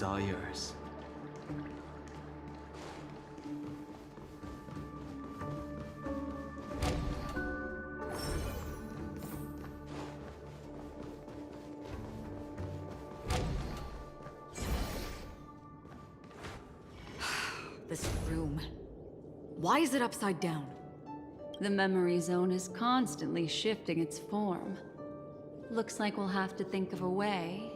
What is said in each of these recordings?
It's all yours. This room. Why is it upside down? The memory zone is constantly shifting its form. Looks like we'll have to think of a way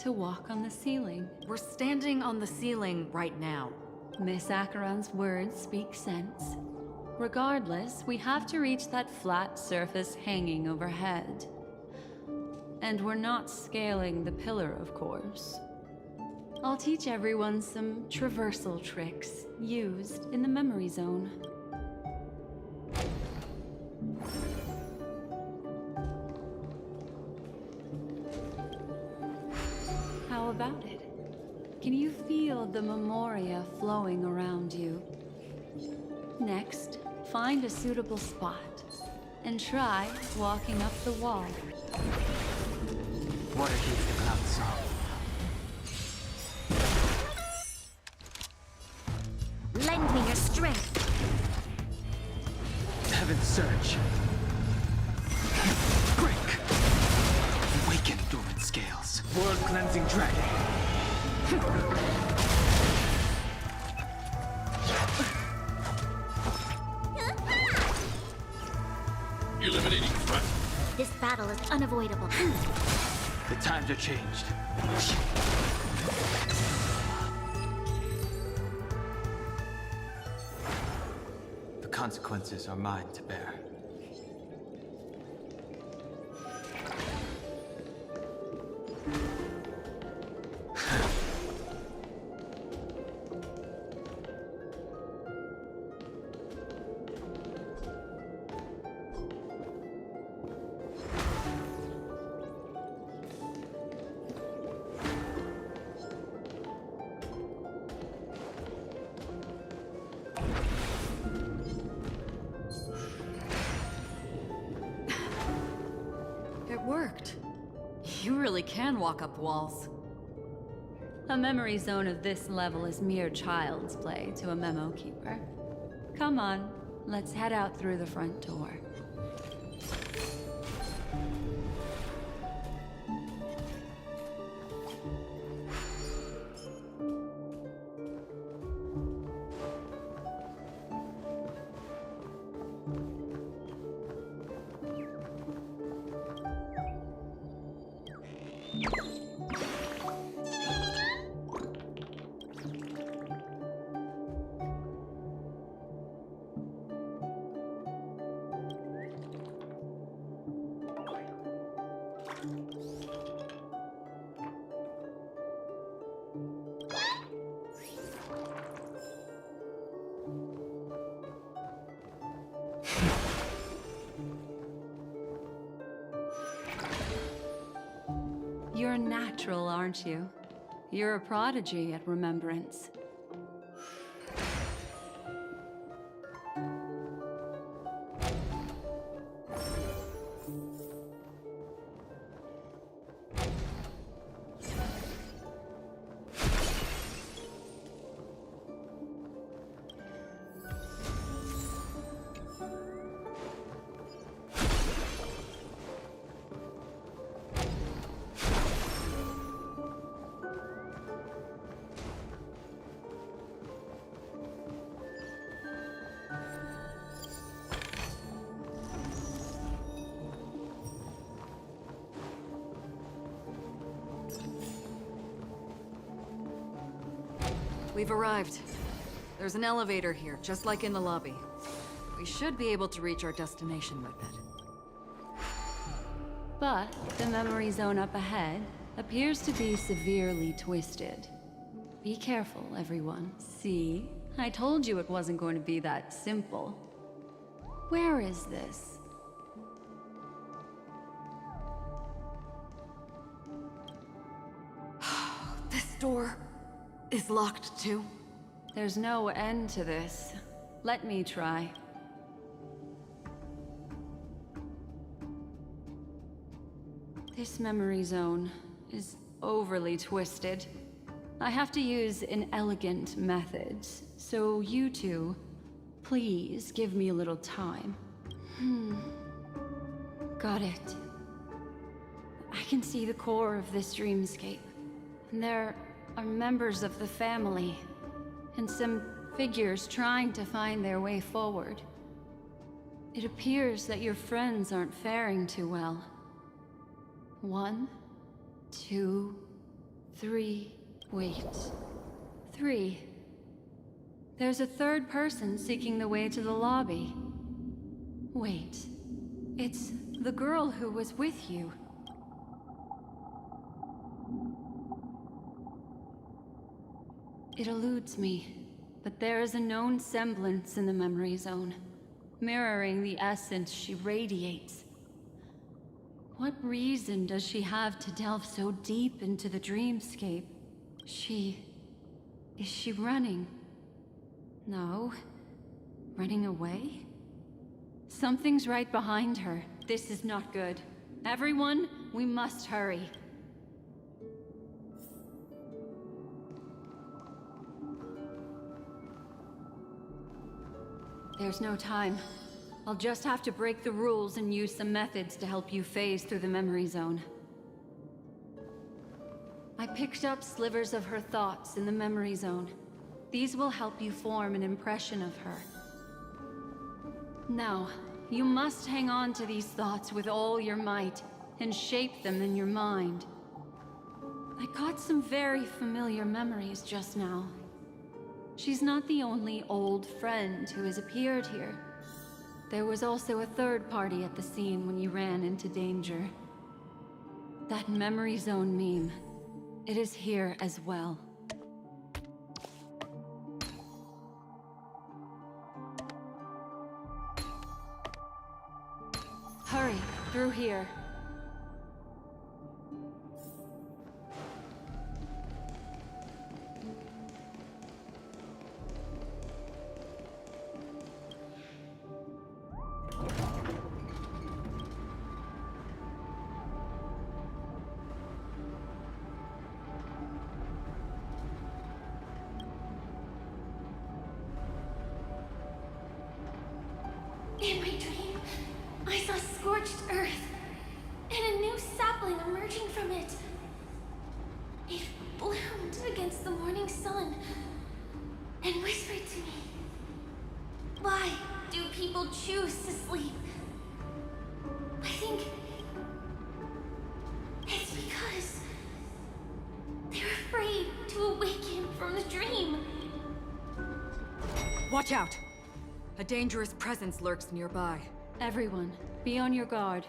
to walk on the ceiling. We're standing on the ceiling right now. Miss Acheron's words speak sense. Regardless, we have to reach that flat surface hanging overhead. And we're not scaling the pillar, of course. I'll teach everyone some traversal tricks used in the memory zone. How about it? Can you feel the memoria flowing around you? Next, find a suitable spot and try walking up the wall. Water keeps the clouds soft. Lend me your strength. Heaven's surge. Break. Awaken dormant scales. World cleansing dragon. Eliminating threat. This battle is unavoidable. The times are changed. The consequences are mine to bear. It worked. You really can walk up walls. A memory zone of this level is mere child's play to a memo keeper. Come on, let's head out through the front door. You're natural, aren't you? You're a prodigy at remembrance. We've arrived. There's an elevator here, just like in the lobby. We should be able to reach our destination with it. But the memory zone up ahead appears to be severely twisted. Be careful, everyone. See? I told you it wasn't going to be that simple. Where is this? This door is locked too. There's no end to this. Let me try. This memory zone is overly twisted. I have to use an elegant method, so you two, please give me a little time. Got it. I can see the core of this dreamscape. And there are members of the family, and some figures trying to find their way forward. It appears that your friends aren't faring too well. 1, 2, 3... Wait. 3. There's a third person seeking the way to the lobby. Wait. It's the girl who was with you. It eludes me, but there is a known semblance in the memory zone, mirroring the essence she radiates. What reason does she have to delve so deep into the dreamscape? Is she running? No. Running away? Something's right behind her. This is not good. Everyone, we must hurry. There's no time. I'll just have to break the rules and use some methods to help you phase through the memory zone. I picked up slivers of her thoughts in the memory zone. These will help you form an impression of her. Now, you must hang on to these thoughts with all your might and shape them in your mind. I got some very familiar memories just now. She's not the only old friend who has appeared here. There was also a third party at the scene when you ran into danger. That memory zone meme. It is here as well. Hurry, through here. In my dream, I saw scorched earth, and a new sapling emerging from it. It bloomed against the morning sun, and whispered to me, "Why do people choose to sleep?" I think it's because they're afraid to awaken from the dream. Watch out! A dangerous presence lurks nearby. Everyone, be on your guard.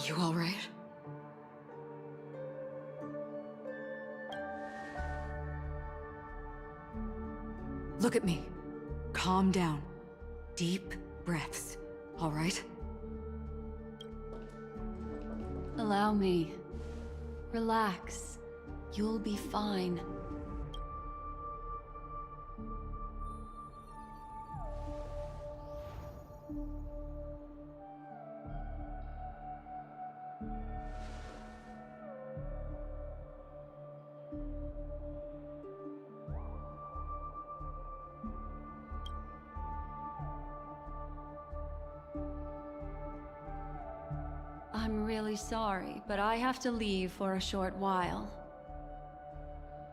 You all right? Look at me. Calm down. Deep breaths, all right? Allow me. Relax. You'll be fine. I'm really sorry, but I have to leave for a short while.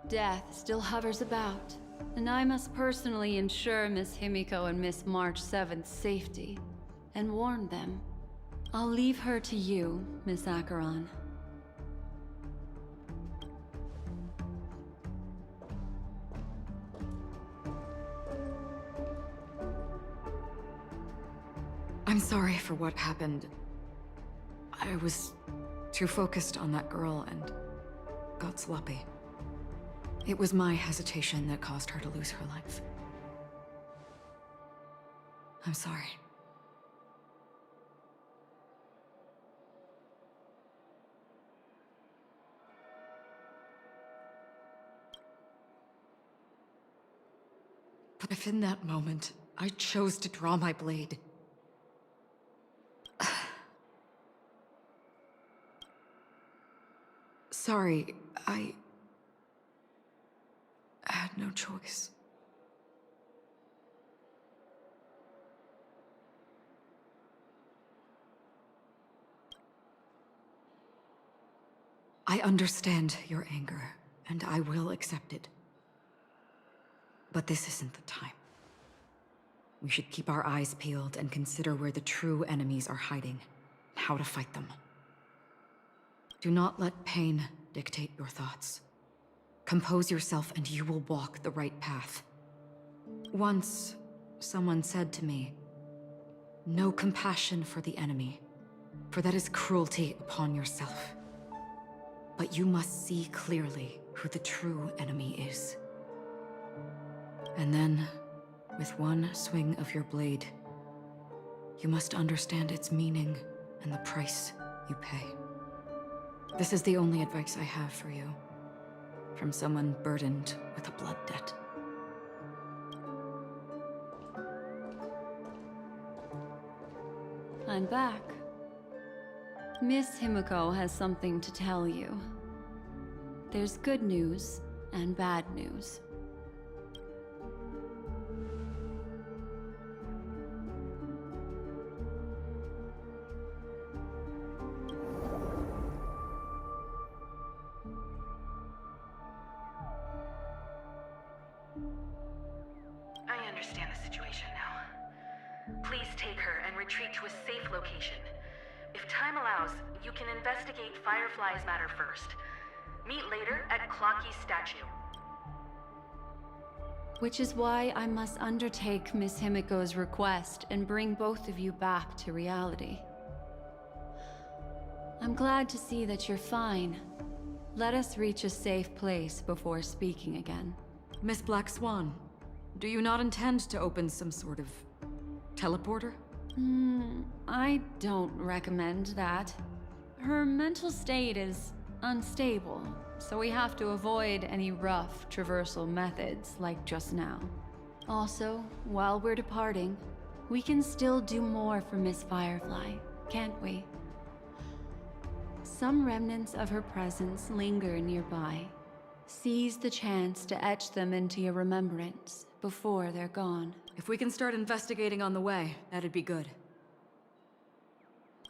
Death still hovers about, and I must personally ensure Miss Himiko and Miss March 7th's safety, and warn them. I'll leave her to you, Miss Acheron. I'm sorry for what happened. I was too focused on that girl and got sloppy. It was my hesitation that caused her to lose her life. I'm sorry. But if in that moment, I chose to draw my blade, sorry, I had no choice. I understand your anger, and I will accept it. But this isn't the time. We should keep our eyes peeled and consider where the true enemies are hiding, and how to fight them. Do not let pain dictate your thoughts. Compose yourself and you will walk the right path. Once, someone said to me, "No compassion for the enemy, for that is cruelty upon yourself. But you must see clearly who the true enemy is." And then, with one swing of your blade, you must understand its meaning and the price you pay. This is the only advice I have for you, from someone burdened with a blood debt. I'm back. Miss Himiko has something to tell you. There's good news and bad news. I understand the situation now. Please take her and retreat to a safe location. If time allows, you can investigate Firefly's matter first. Meet later at Clocky's statue. Which is why I must undertake Miss Himiko's request and bring both of you back to reality. I'm glad to see that you're fine. Let us reach a safe place before speaking again. Miss Black Swan, do you not intend to open some sort of teleporter? I don't recommend that. Her mental state is unstable, so we have to avoid any rough traversal methods like just now. Also, while we're departing, we can still do more for Miss Firefly, can't we? Some remnants of her presence linger nearby. Seize the chance to etch them into your remembrance before they're gone. If we can start investigating on the way, that'd be good.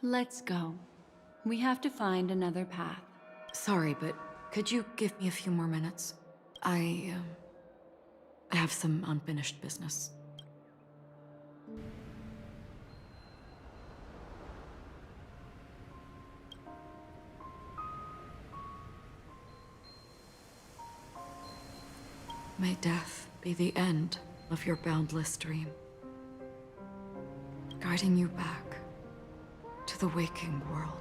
Let's go. We have to find another path. Sorry, but could you give me a few more minutes? I have some unfinished business. May death be the end of your boundless dream, guiding you back to the waking world.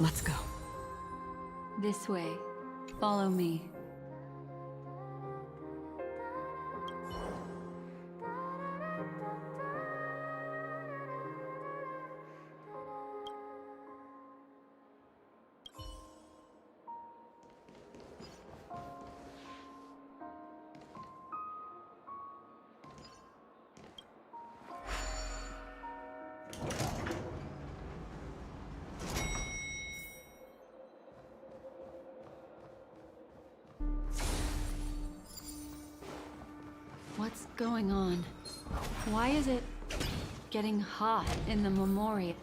Let's go. This way. Follow me. What's going on? Why is it getting hot in the memorial.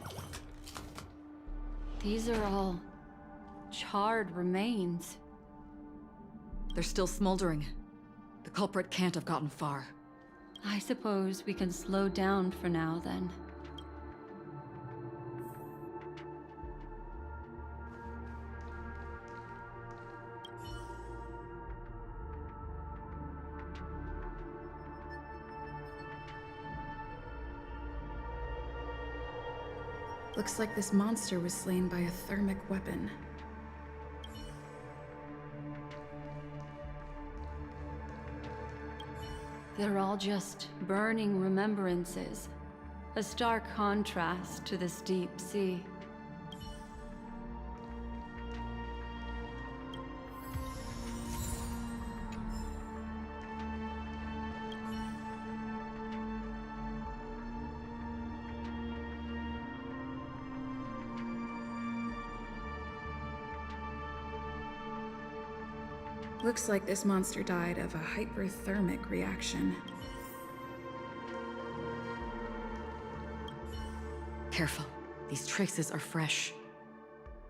These are all charred remains. They're still smoldering. The culprit can't have gotten far. I suppose we can slow down for now, then. Looks like this monster was slain by a thermic weapon. They're all just burning remembrances. A stark contrast to this deep sea. Looks like this monster died of a hyperthermic reaction. Careful. These traces are fresh.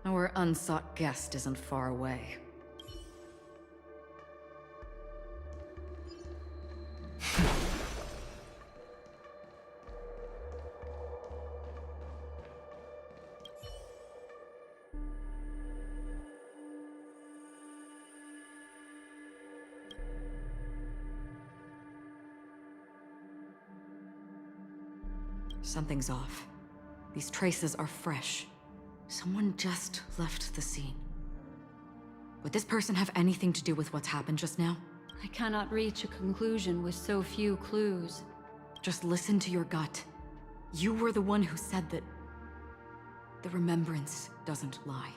Our unsought guest isn't far away. Something's off. These traces are fresh. Someone just left the scene. Would this person have anything to do with what's happened just now? I cannot reach a conclusion with so few clues. Just listen to your gut. You were the one who said that the remembrance doesn't lie.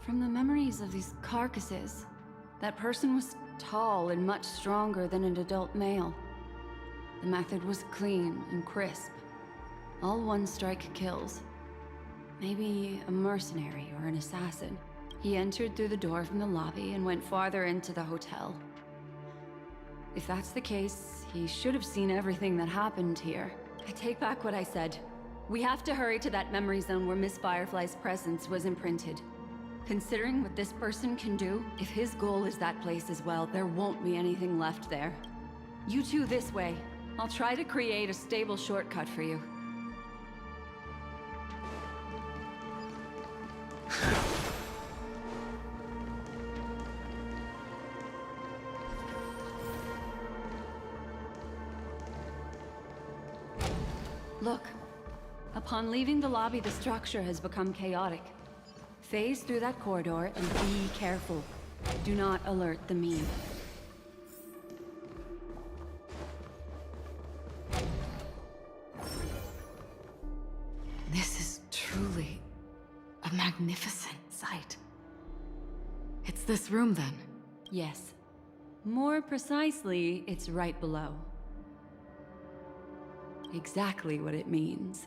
From the memories of these carcasses, that person was tall and much stronger than an adult male. The method was clean and crisp. All one-strike kills. Maybe a mercenary or an assassin. He entered through the door from the lobby and went farther into the hotel. If that's the case, he should have seen everything that happened here. I take back what I said. We have to hurry to that memory zone where Miss Firefly's presence was imprinted. Considering what this person can do, if his goal is that place as well, there won't be anything left there. You two this way. I'll try to create a stable shortcut for you. Look. Upon leaving the lobby, the structure has become chaotic. Phase through that corridor and be careful. Do not alert the meme. This is truly a magnificent sight. It's this room, then? Yes. More precisely, it's right below. Exactly what it means.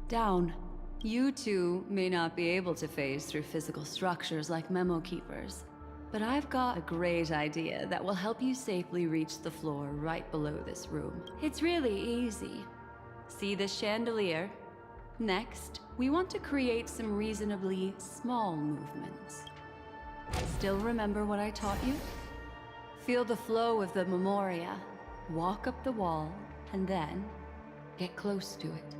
Down. You two may not be able to phase through physical structures like memo keepers, but I've got a great idea that will help you safely reach the floor right below this room. It's really easy. See this chandelier? Next, we want to create some reasonably small movements. Still remember what I taught you? Feel the flow of the memoria, walk up the wall, and then get close to it.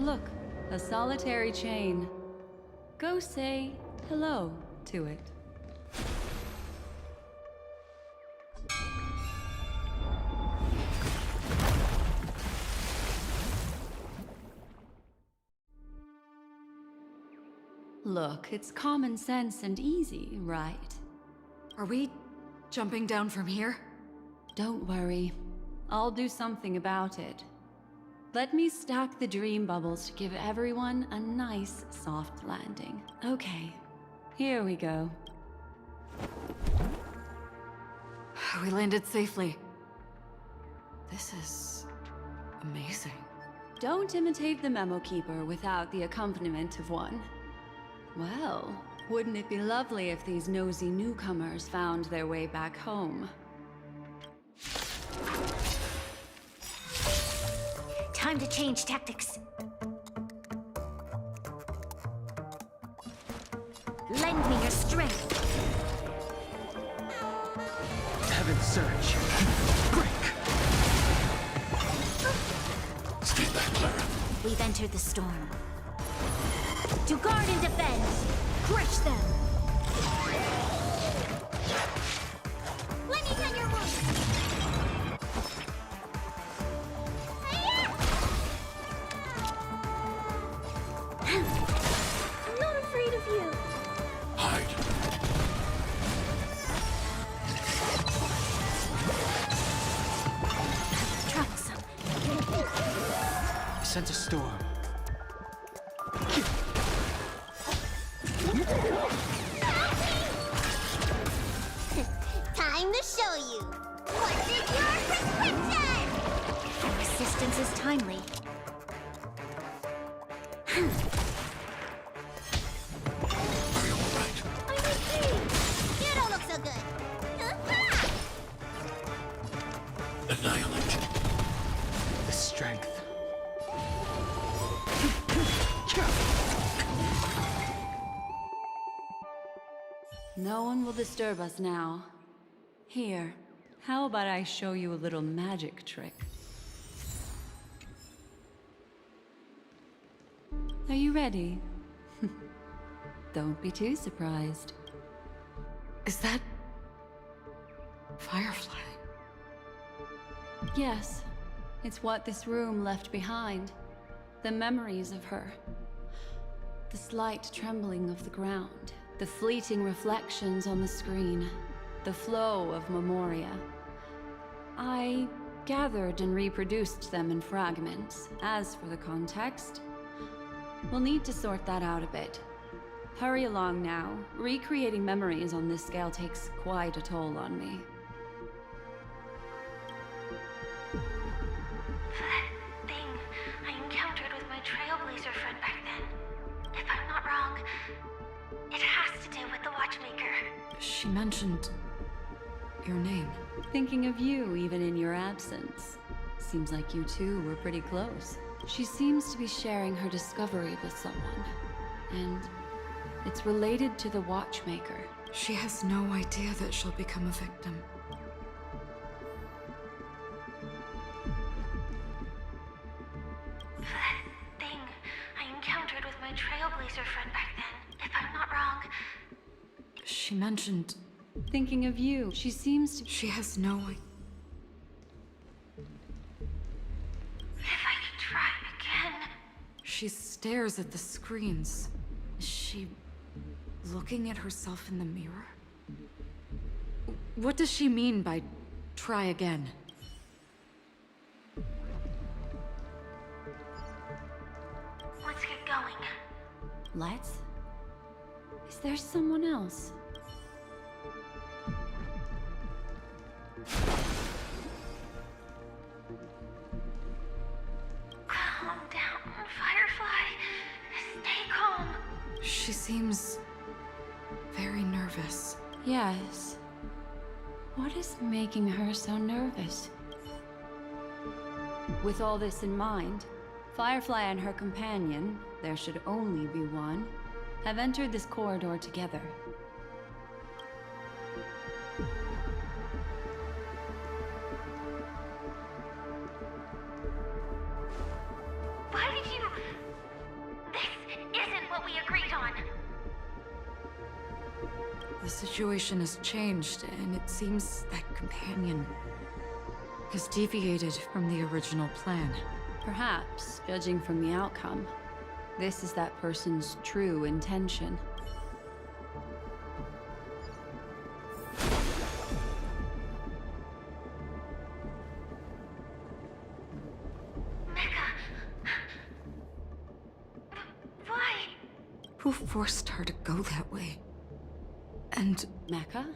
Look, a solitary chain. Go say hello to it. Look, it's common sense and easy, right? Are we jumping down from here? Don't worry. I'll do something about it. Let me stack the dream bubbles to give everyone a nice, soft landing. Okay, here we go. We landed safely. This is amazing. Don't imitate the Memo Keeper without the accompaniment of one. Well, wouldn't it be lovely if these nosy newcomers found their way back home? Time to change tactics. Lend me your strength. Heaven surge. Break. Stay back, Clara. We've entered the storm. To guard and defend! Crush them! Let me tend your wounds! I'm not afraid of you! Hide. Troublesome. I sense a storm. Time to show you! What's in your prescription? Resistance is timely. Are you all right? I'm okay! You don't look so good! Annihilate. The strength. No one will disturb us now. Here, how about I show you a little magic trick? Are you ready? Don't be too surprised. Is that... Firefly? Yes, it's what this room left behind. The memories of her. The slight trembling of the ground. The fleeting reflections on the screen. The flow of memoria. I gathered and reproduced them in fragments. As for the context, we'll need to sort that out a bit. Hurry along now. Recreating memories on this scale takes quite a toll on me. That thing I encountered with my Trailblazer friend back then. If I'm not wrong, it has to do with the Watchmaker. She mentioned... your name. Thinking of you even in your absence. Seems like you two were pretty close. She seems to be sharing her discovery with someone. And it's related to the Watchmaker. She has no idea that she'll become a victim. That thing I encountered with my Trailblazer friend back then. If I'm not wrong, She mentioned... Thinking of you, she seems to... she has no idea. if I could try again. She stares at the screens. Is she looking at herself in the mirror? What does she mean by try again? Let's get going. Let's? Is there someone else? Calm down, Firefly. Stay calm. She seems... very nervous. Yes. What is making her so nervous? With all this in mind, Firefly and her companion, there should only be one, have entered this corridor together. Why did you... Swan. The situation has changed, and it seems that companion has deviated from the original plan. Perhaps, judging from the outcome, this is that person's true intention. Mecca. Why? Who forced her to go that way? And Mecca?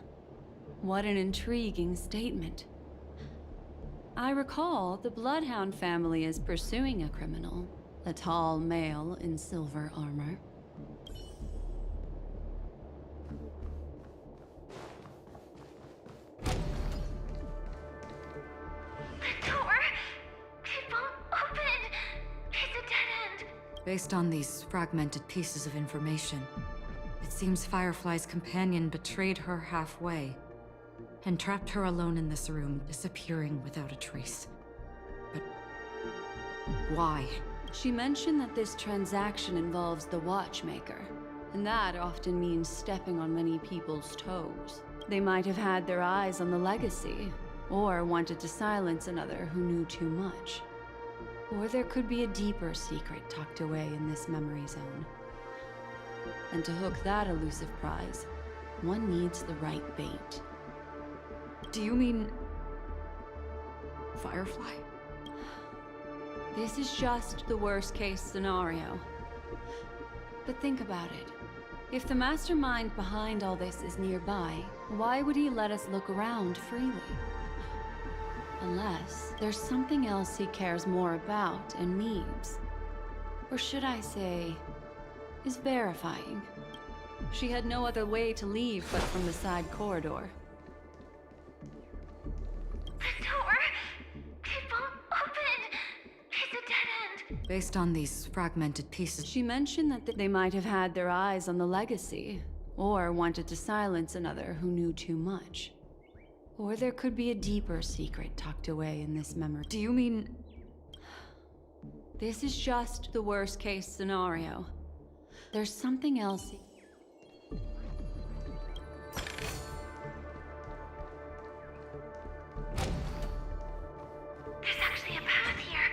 What an intriguing statement. I recall the Bloodhound family is pursuing a criminal, a tall male in silver armor. The door! It won't open! It's a dead end! based on these fragmented pieces of information, it seems Firefly's companion betrayed her halfway and trapped her alone in this room, disappearing without a trace. But why? She mentioned that this transaction involves the Watchmaker, and that often means stepping on many people's toes. They might have had their eyes on the legacy, or wanted to silence another who knew too much. Or there could be a deeper secret tucked away in this memory zone. And to hook that elusive prize, one needs the right bait. Do you mean Firefly? This is just the worst-case scenario. But think about it. If the mastermind behind all this is nearby, why would he let us look around freely? Unless there's something else he cares more about and needs. Or should I say, is verifying. She had no other way to leave but from the side corridor. The door! It won't open! It's a dead end! Based on these fragmented pieces, She mentioned that they might have had their eyes on the legacy, or wanted to silence another who knew too much. Or there could be a deeper secret tucked away in this memory. do you mean This is just the worst-case scenario. There's something else. There's actually a path here.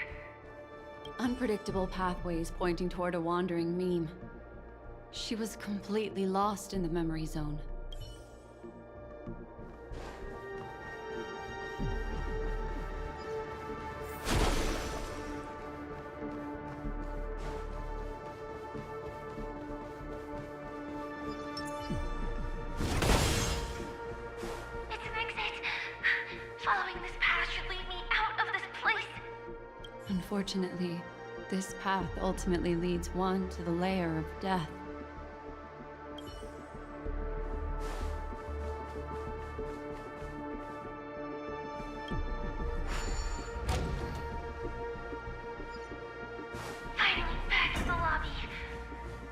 Unpredictable pathways pointing toward a wandering meme. She was completely lost in the memory zone. It's an exit. Following this path should lead me out of this place. Unfortunately, this path ultimately leads one to the lair of death. Finally back to the lobby.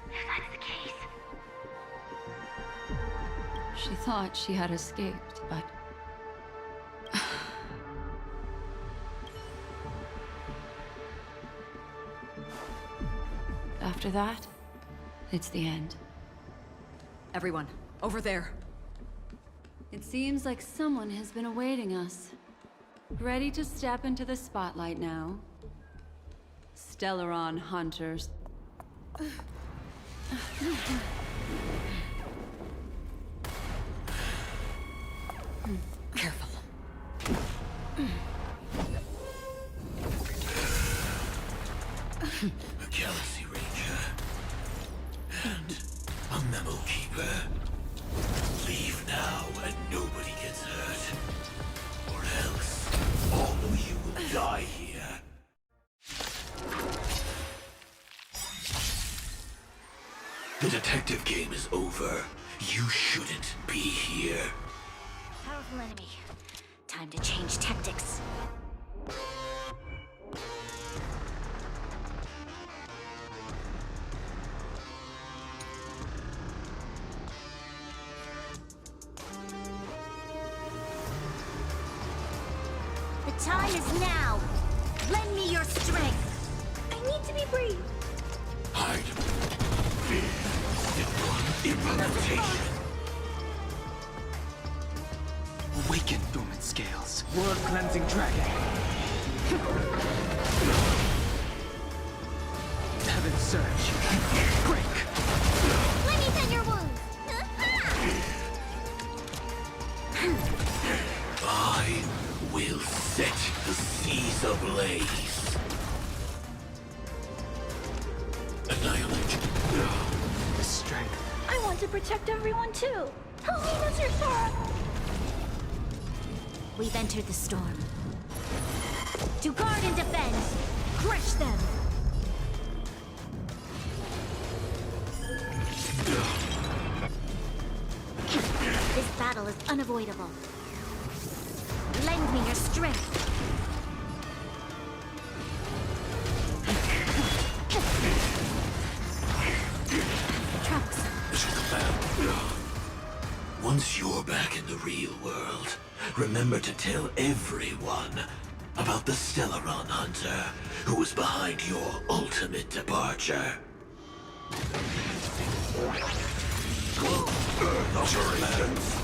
If that's the case. She thought she had escaped, but... After that, it's the end. everyone over there? It seems like someone has been awaiting us. Ready to step into the spotlight now. Stellaron hunters. Careful. A Galaxy Ranger. And a Memo Keeper. Leave now and nobody gets hurt. Or else, all of you will die here. The detective game is over. You shouldn't be here. Powerful enemy. Time to change tactics. The time is now. Lend me your strength. I need to be brave. Hide. Fear. implementation. Awaken dormant scales. World cleansing dragon. Heaven's surge. Break. Let me tend your wounds. I will set the seas ablaze. Annihilate. The strength. I want to protect everyone too. Help me, Mr. Sora. We've entered the storm. To guard and defend! Crush them! This battle is unavoidable. Lend me your strength. Troublesome. Once you're back in the real world, remember to tell everyone about the Stellaron Hunter who was behind your ultimate departure. Operations.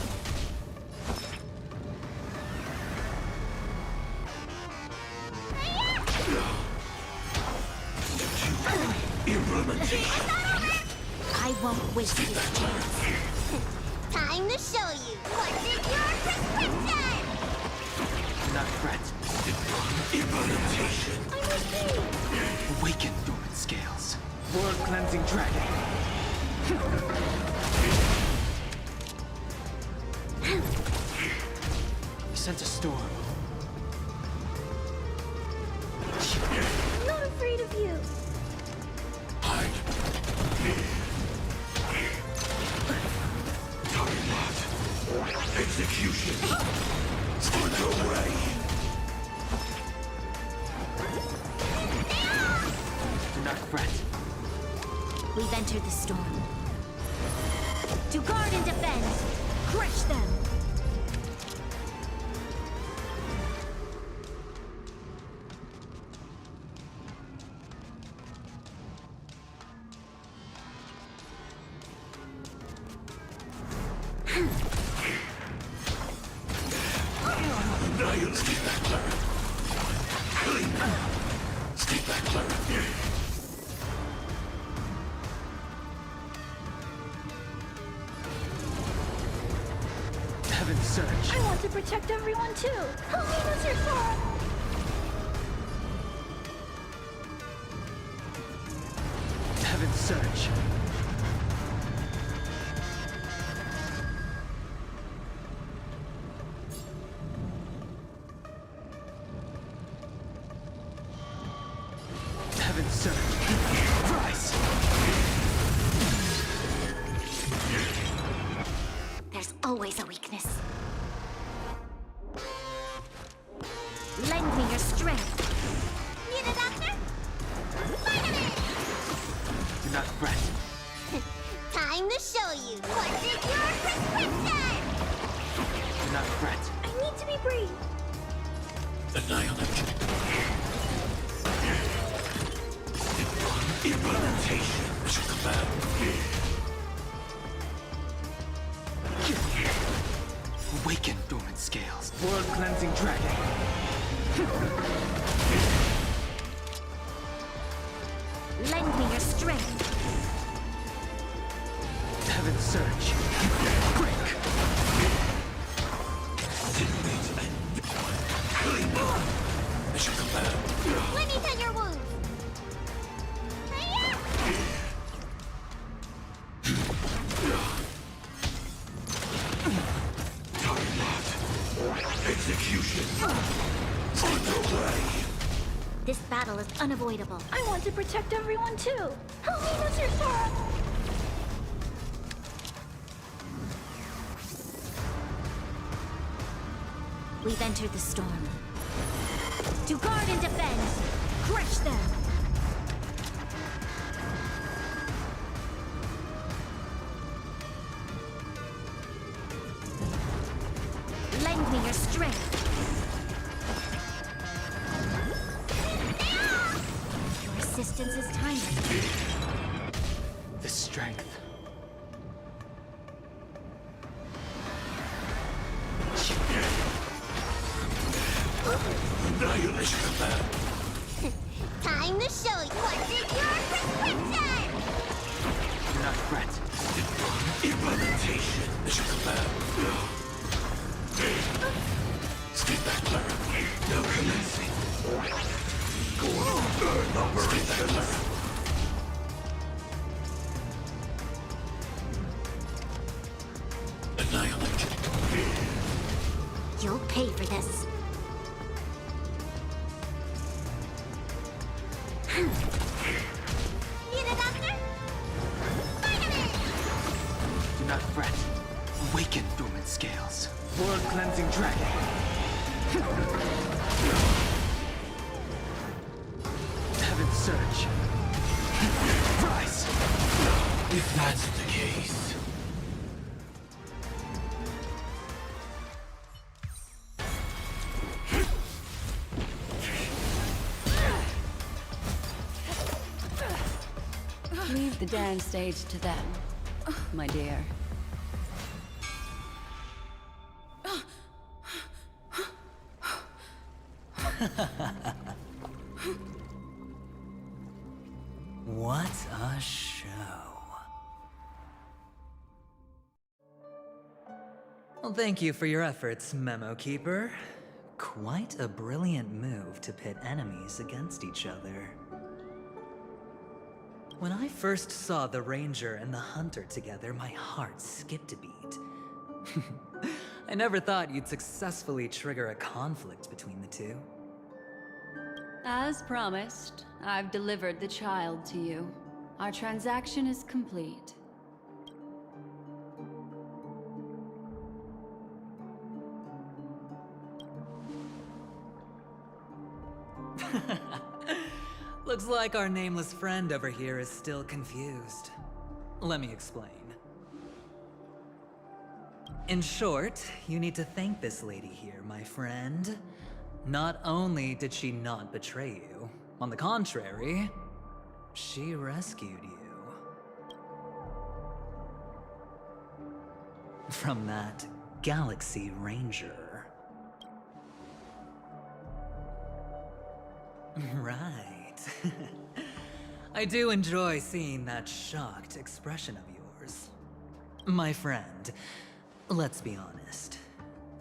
Implementation. I won't waste this chance. Time to show you what's in your prescription. Do not fret. Implementation. Awaken dormant scales. World cleansing dragon. You sent a storm. I'm not afraid of you. Hide. Execution. Underway. Do not fret. We've entered the storm. To guard and defend! Crush them! Annihilate. Stay back, Clara. Clean. Stay back, Clara. Heaven's surge. I want to protect everyone too. Help me, Mr. Sora. Heaven's surge. Heaven's surge. Rise. There's always a weakness. Lend me your strength. Need a doctor? Finally! Do not fret. Time to show you what's in your prescription. Do not fret. I need to be brave. Annihilate. Implementation. Command. Awaken dormant scales. World cleansing dragon. Lend me your strength. Heaven's surge. Break. Simulate and clean. Mission command. Let me tend your wounds. Execution. Underway. This battle is unavoidable. I want to protect everyone too. Help me, Mr. Sora. We've entered the storm. To guard and defend! Crush them! Lend me your strength. Your assistance is timely. The strength. Mission command. Time to show you what's in your prescription! Do not fret. Implementation. Mission command. Skip that, Clara. No commencing. Go on. Skip that, Clara. Annihilate. You'll pay for this. Need a doctor? Vitamin! Do not fret. Awaken dormant scales. World cleansing dragon. Heaven's surge. Rise! If that's the case. Leave the dance stage to them, my dear. What a show. Well, thank you for your efforts, Memo Keeper. Quite a brilliant move to pit enemies against each other. When I first saw the Ranger and the Hunter together, my heart skipped a beat. I never thought you'd successfully trigger a conflict between the two. As promised, I've delivered the child to you. Our transaction is complete. Looks like our nameless friend over here is still confused. Let me explain. In short, you need to thank this lady here, my friend. Not only did she not betray you, on the contrary, she rescued you. From that Galaxy Ranger. Right. I do enjoy seeing that shocked expression of yours. My friend, let's be honest.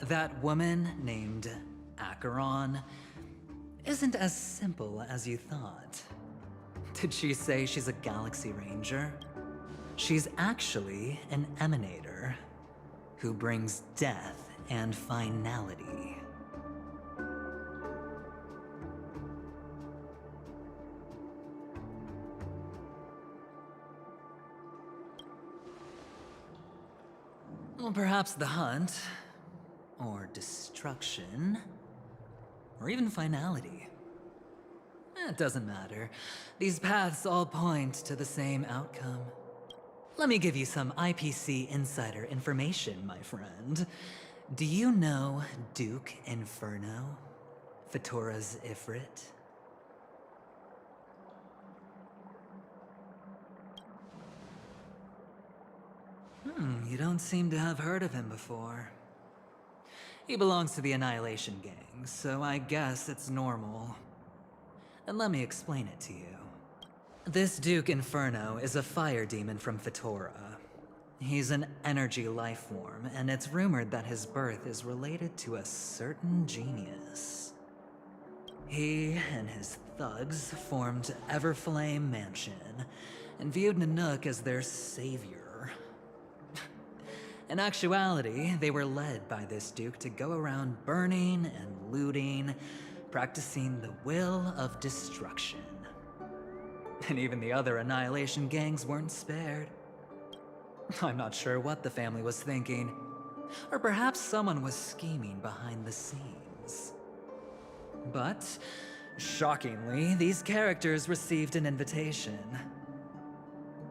That woman named Acheron isn't as simple as you thought. Did she say she's a Galaxy Ranger? She's actually an emanator who brings death and finality. Well, perhaps the hunt, or destruction, or even finality. It doesn't matter. These paths all point to the same outcome. Let me give you some IPC insider information, my friend. Do you know Duke Inferno? Fatora's Ifrit? You don't seem to have heard of him before. He belongs to the Annihilation Gang, so I guess it's normal. And let me explain it to you. This Duke Inferno is a fire demon from Fatora. He's an energy life form, and it's rumored that his birth is related to a certain genius. He and his thugs formed Everflame Mansion, and viewed Nanook as their savior. In actuality, they were led by this Duke to go around burning and looting, practicing the will of destruction. And even the other Annihilation gangs weren't spared. I'm not sure what the family was thinking. Or perhaps someone was scheming behind the scenes. But, shockingly, these characters received an invitation.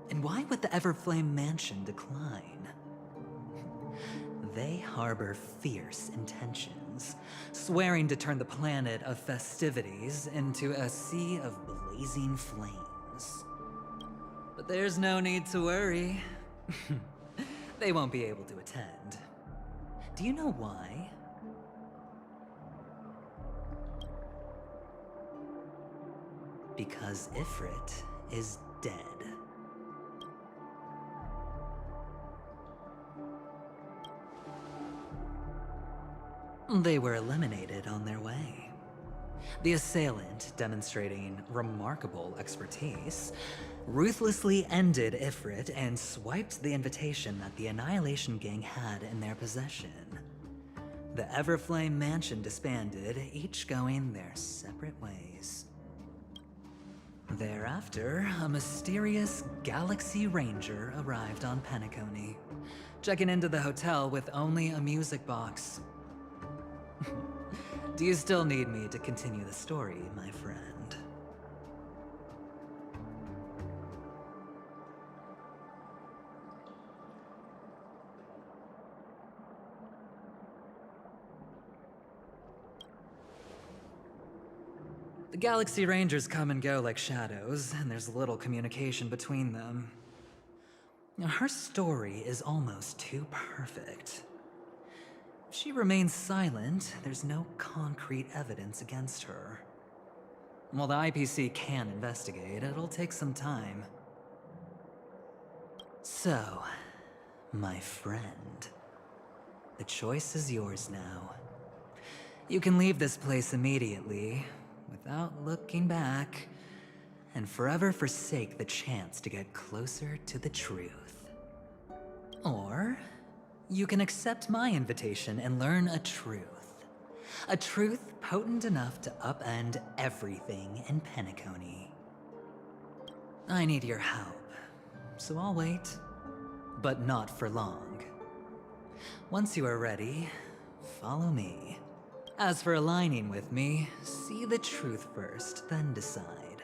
And why would the Everflame Mansion decline? They harbor fierce intentions, swearing to turn the planet of festivities into a sea of blazing flames. But there's no need to worry. They won't be able to attend. Do you know why? Because Ifrit is dead. They were eliminated on their way. The assailant, demonstrating remarkable expertise, ruthlessly ended Ifrit and swiped the invitation that the Annihilation Gang had in their possession. The Everflame Mansion disbanded, each going their separate ways. Thereafter, a mysterious Galaxy Ranger arrived on Penacony, checking into the hotel with only a music box. Do you still need me to continue the story, my friend? The Galaxy Rangers come and go like shadows, and there's little communication between them. Now, her story is almost too perfect. If she remains silent, there's no concrete evidence against her. While the IPC can investigate, it'll take some time. So, my friend, the choice is yours now. You can leave this place immediately, without looking back, and forever forsake the chance to get closer to the truth. Or you can accept my invitation and learn a truth. A truth potent enough to upend everything in Penacony. I need your help, so I'll wait, but not for long. Once you are ready, follow me. As for aligning with me, see the truth first, then decide.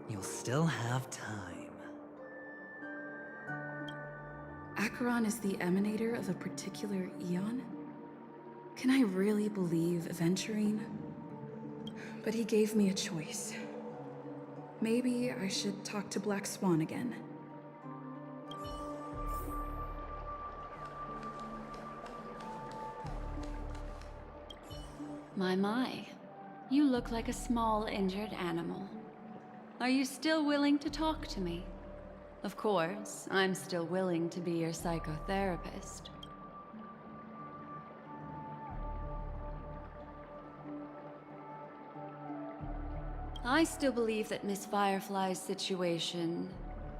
You'll still have time. Acheron is the emanator of a particular eon? Can I really believe Aventurine? But he gave me a choice. Maybe I should talk to Black Swan again. My. You look like a small, injured animal. Are you still willing to talk to me? Of course, I'm still willing to be your psychotherapist. I still believe that Miss Firefly's situation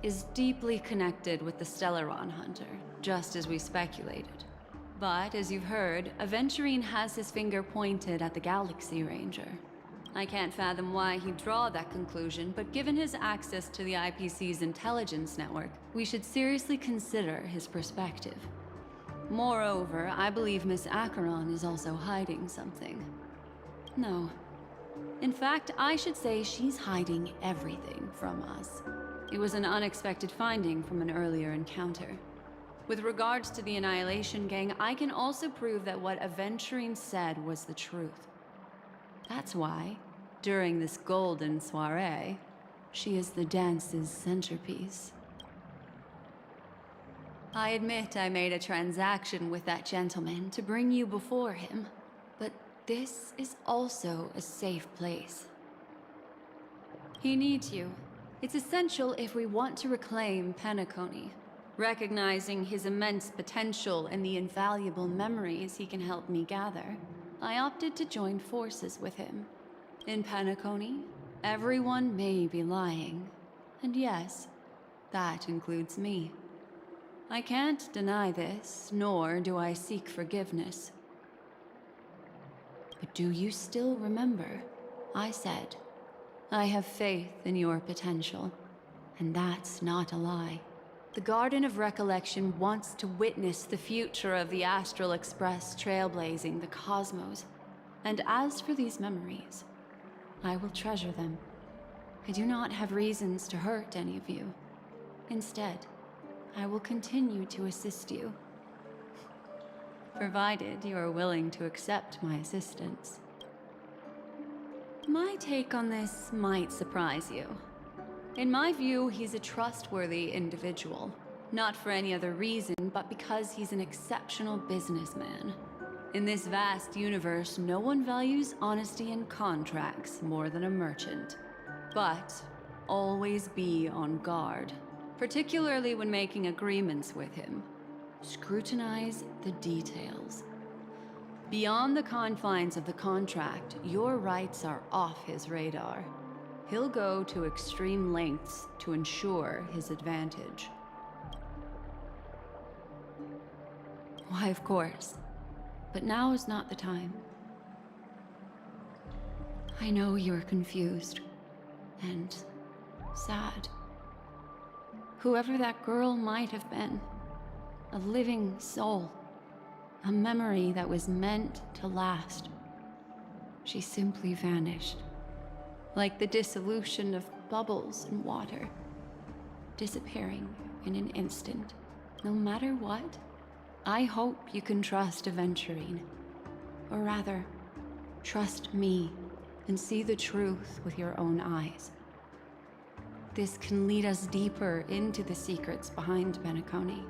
is deeply connected with the Stellaron Hunter, just as we speculated. But, as you've heard, Aventurine has his finger pointed at the Galaxy Ranger. I can't fathom why he'd draw that conclusion, but given his access to the IPC's intelligence network, we should seriously consider his perspective. Moreover, I believe Miss Acheron is also hiding something. No. In fact, I should say she's hiding everything from us. It was an unexpected finding from an earlier encounter. With regards to the Annihilation Gang, I can also prove that what Aventurine said was the truth. That's why, during this golden soiree, she is the dance's centerpiece. I admit I made a transaction with that gentleman to bring you before him, but this is also a safe place. He needs you. It's essential if we want to reclaim Penacony. Recognizing his immense potential and the invaluable memories he can help me gather, I opted to join forces with him. In Penacony, everyone may be lying. And yes, that includes me. I can't deny this, nor do I seek forgiveness. But do you still remember? I said, I have faith in your potential. And that's not a lie. The Garden of Recollection wants to witness the future of the Astral Express trailblazing the cosmos. And as for these memories, I will treasure them. I do not have reasons to hurt any of you. Instead, I will continue to assist you. Provided you are willing to accept my assistance. My take on this might surprise you. In my view, he's a trustworthy individual. Not for any other reason, but because he's an exceptional businessman. In this vast universe, no one values honesty and contracts more than a merchant. But always be on guard, particularly when making agreements with him. Scrutinize the details. Beyond the confines of the contract, your rights are off his radar. He'll go to extreme lengths to ensure his advantage. Why, of course. But now is not the time. I know you're confused and sad. Whoever that girl might have been, a living soul, a memory that was meant to last. She simply vanished, like the dissolution of bubbles in water, disappearing in an instant. No matter what, I hope you can trust Aventurine. Or rather, trust me and see the truth with your own eyes. This can lead us deeper into the secrets behind Penacony.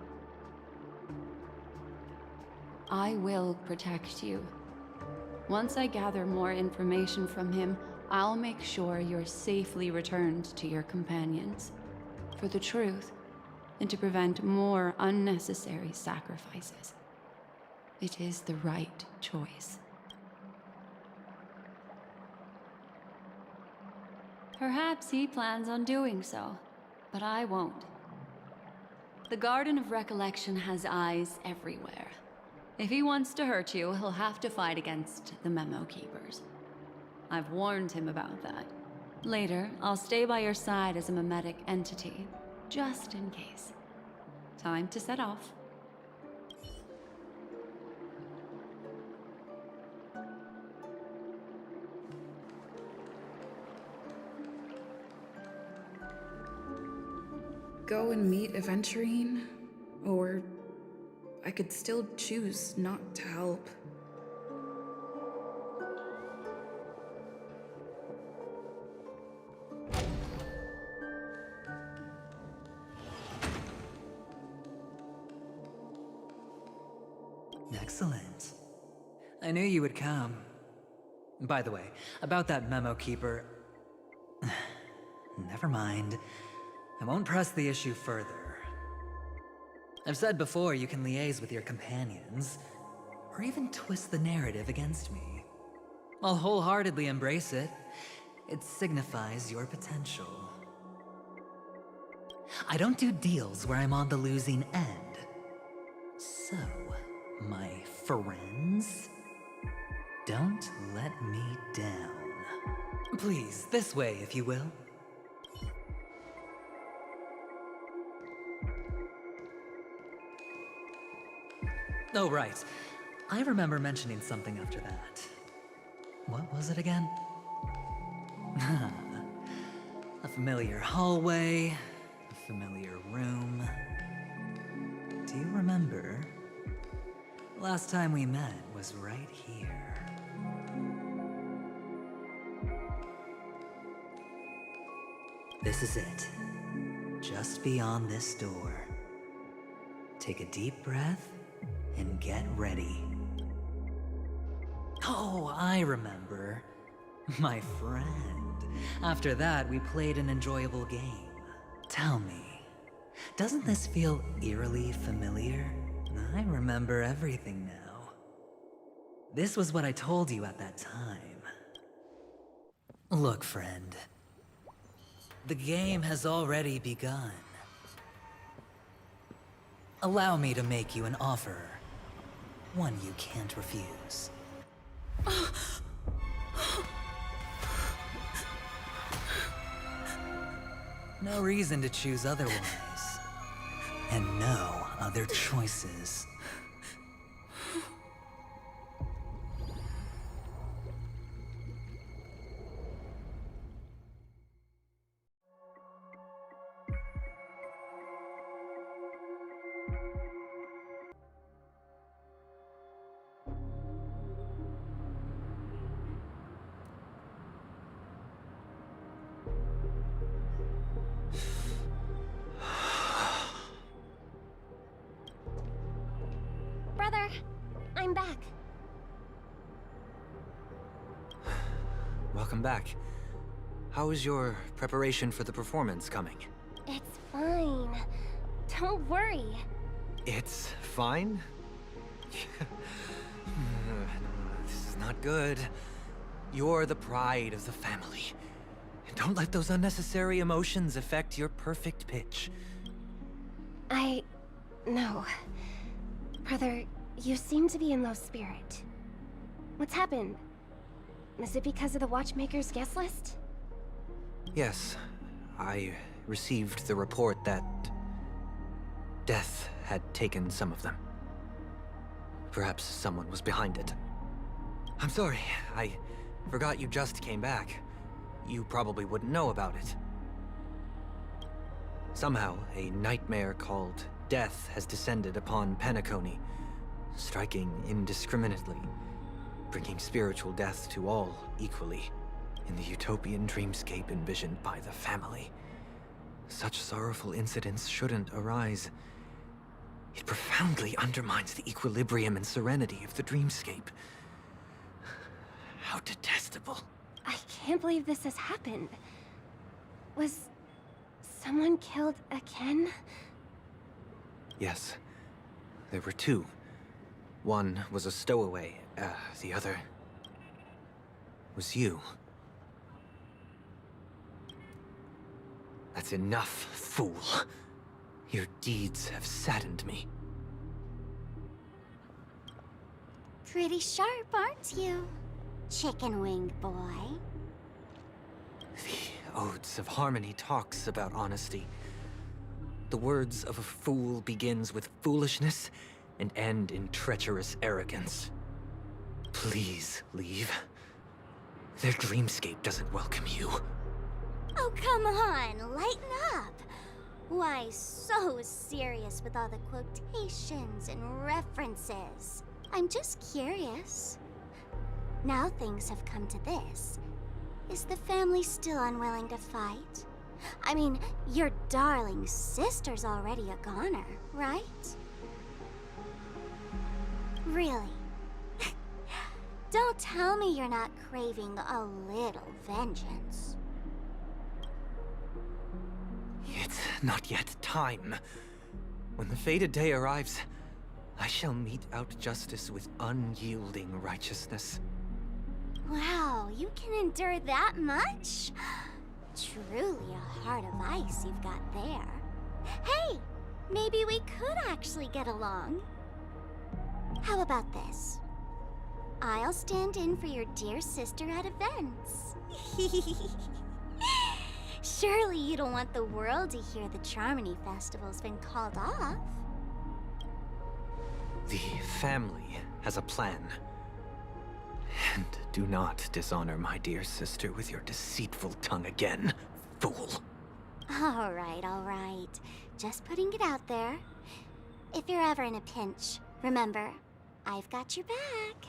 I will protect you. Once I gather more information from him, I'll make sure you're safely returned to your companions. For the truth, and to prevent more unnecessary sacrifices. It is the right choice. Perhaps he plans on doing so, but I won't. The Garden of Recollection has eyes everywhere. If he wants to hurt you, he'll have to fight against the Memo Keepers. I've warned him about that. Later, I'll stay by your side as a mimetic entity, just in case. Time to set off. Go and meet Aventurine, or I could still choose not to help. Excellent. I knew you would come. By the way, about that memo keeper... Never mind. I won't press the issue further. I've said before you can liaise with your companions, or even twist the narrative against me. I'll wholeheartedly embrace it. It signifies your potential. I don't do deals where I'm on the losing end. So, my friends, don't let me down. Please, this way, if you will. Oh, right. I remember mentioning something after that. What was it again? A familiar hallway, a familiar room. Do you remember? Last time we met was right here. This is it. Just beyond this door. Take a deep breath and get ready. Oh, I remember. My friend. After that, we played an enjoyable game. Tell me, doesn't this feel eerily familiar? I remember everything now. This was what I told you at that time. Look, friend. The game has already begun. Allow me to make you an offer. One you can't refuse. No reason to choose otherwise. And no other choices. Brother, I'm back. Welcome back. How is your preparation for the performance coming? It's fine. Don't worry. It's fine? This is not good. You're the pride of the family. Don't let those unnecessary emotions affect your perfect pitch. No. Brother, you seem to be in low spirit. What's happened? Is it because of the Watchmaker's guest list? Yes, I received the report that death had taken some of them. Perhaps someone was behind it. I'm sorry, I forgot you just came back. You probably wouldn't know about it. Somehow, a nightmare called death has descended upon Penacony, striking indiscriminately, bringing spiritual death to all equally, in the utopian dreamscape envisioned by the family. Such sorrowful incidents shouldn't arise. It profoundly undermines the equilibrium and serenity of the dreamscape. How detestable. I can't believe this has happened. Was someone killed again? Yes. There were two. One was a stowaway, the other was you. That's enough, fool. Your deeds have saddened me. Pretty sharp, aren't you, chicken-winged boy? The Odes of Harmony talks about honesty. The words of a fool begins with foolishness and end in treacherous arrogance. Please leave. Their dreamscape doesn't welcome you. Oh, come on, lighten up. Why so serious with all the quotations and references? I'm just curious. Now things have come to this. Is the family still unwilling to fight? I mean, your darling sister's already a goner, right? Really? Don't tell me you're not craving a little vengeance. It's not yet time. When the fated day arrives, I shall mete out justice with unyielding righteousness. Wow, you can endure that much? Truly a heart of ice you've got there. Hey, maybe we could actually get along. How about this? I'll stand in for your dear sister at events. Surely you don't want the world to hear the Charmony Festival's been called off. The family has a plan. And do not dishonor my dear sister with your deceitful tongue again, fool. All right. Just putting it out there. If you're ever in a pinch, remember, I've got your back.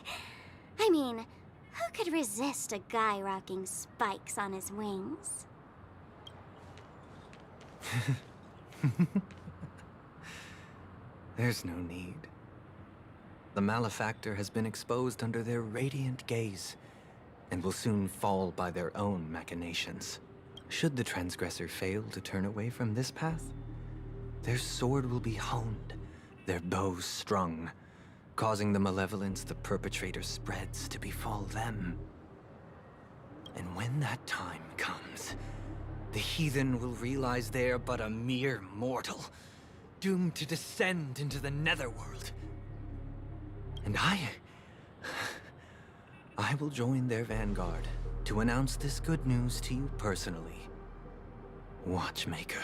I mean, who could resist a guy rocking spikes on his wings? There's no need. The malefactor has been exposed under their radiant gaze, and will soon fall by their own machinations. Should the transgressor fail to turn away from this path, their sword will be honed, their bow strung, causing the malevolence the perpetrator spreads to befall them. And when that time comes, the heathen will realize they're but a mere mortal, doomed to descend into the netherworld. And I will join their vanguard to announce this good news to you personally, Watchmaker.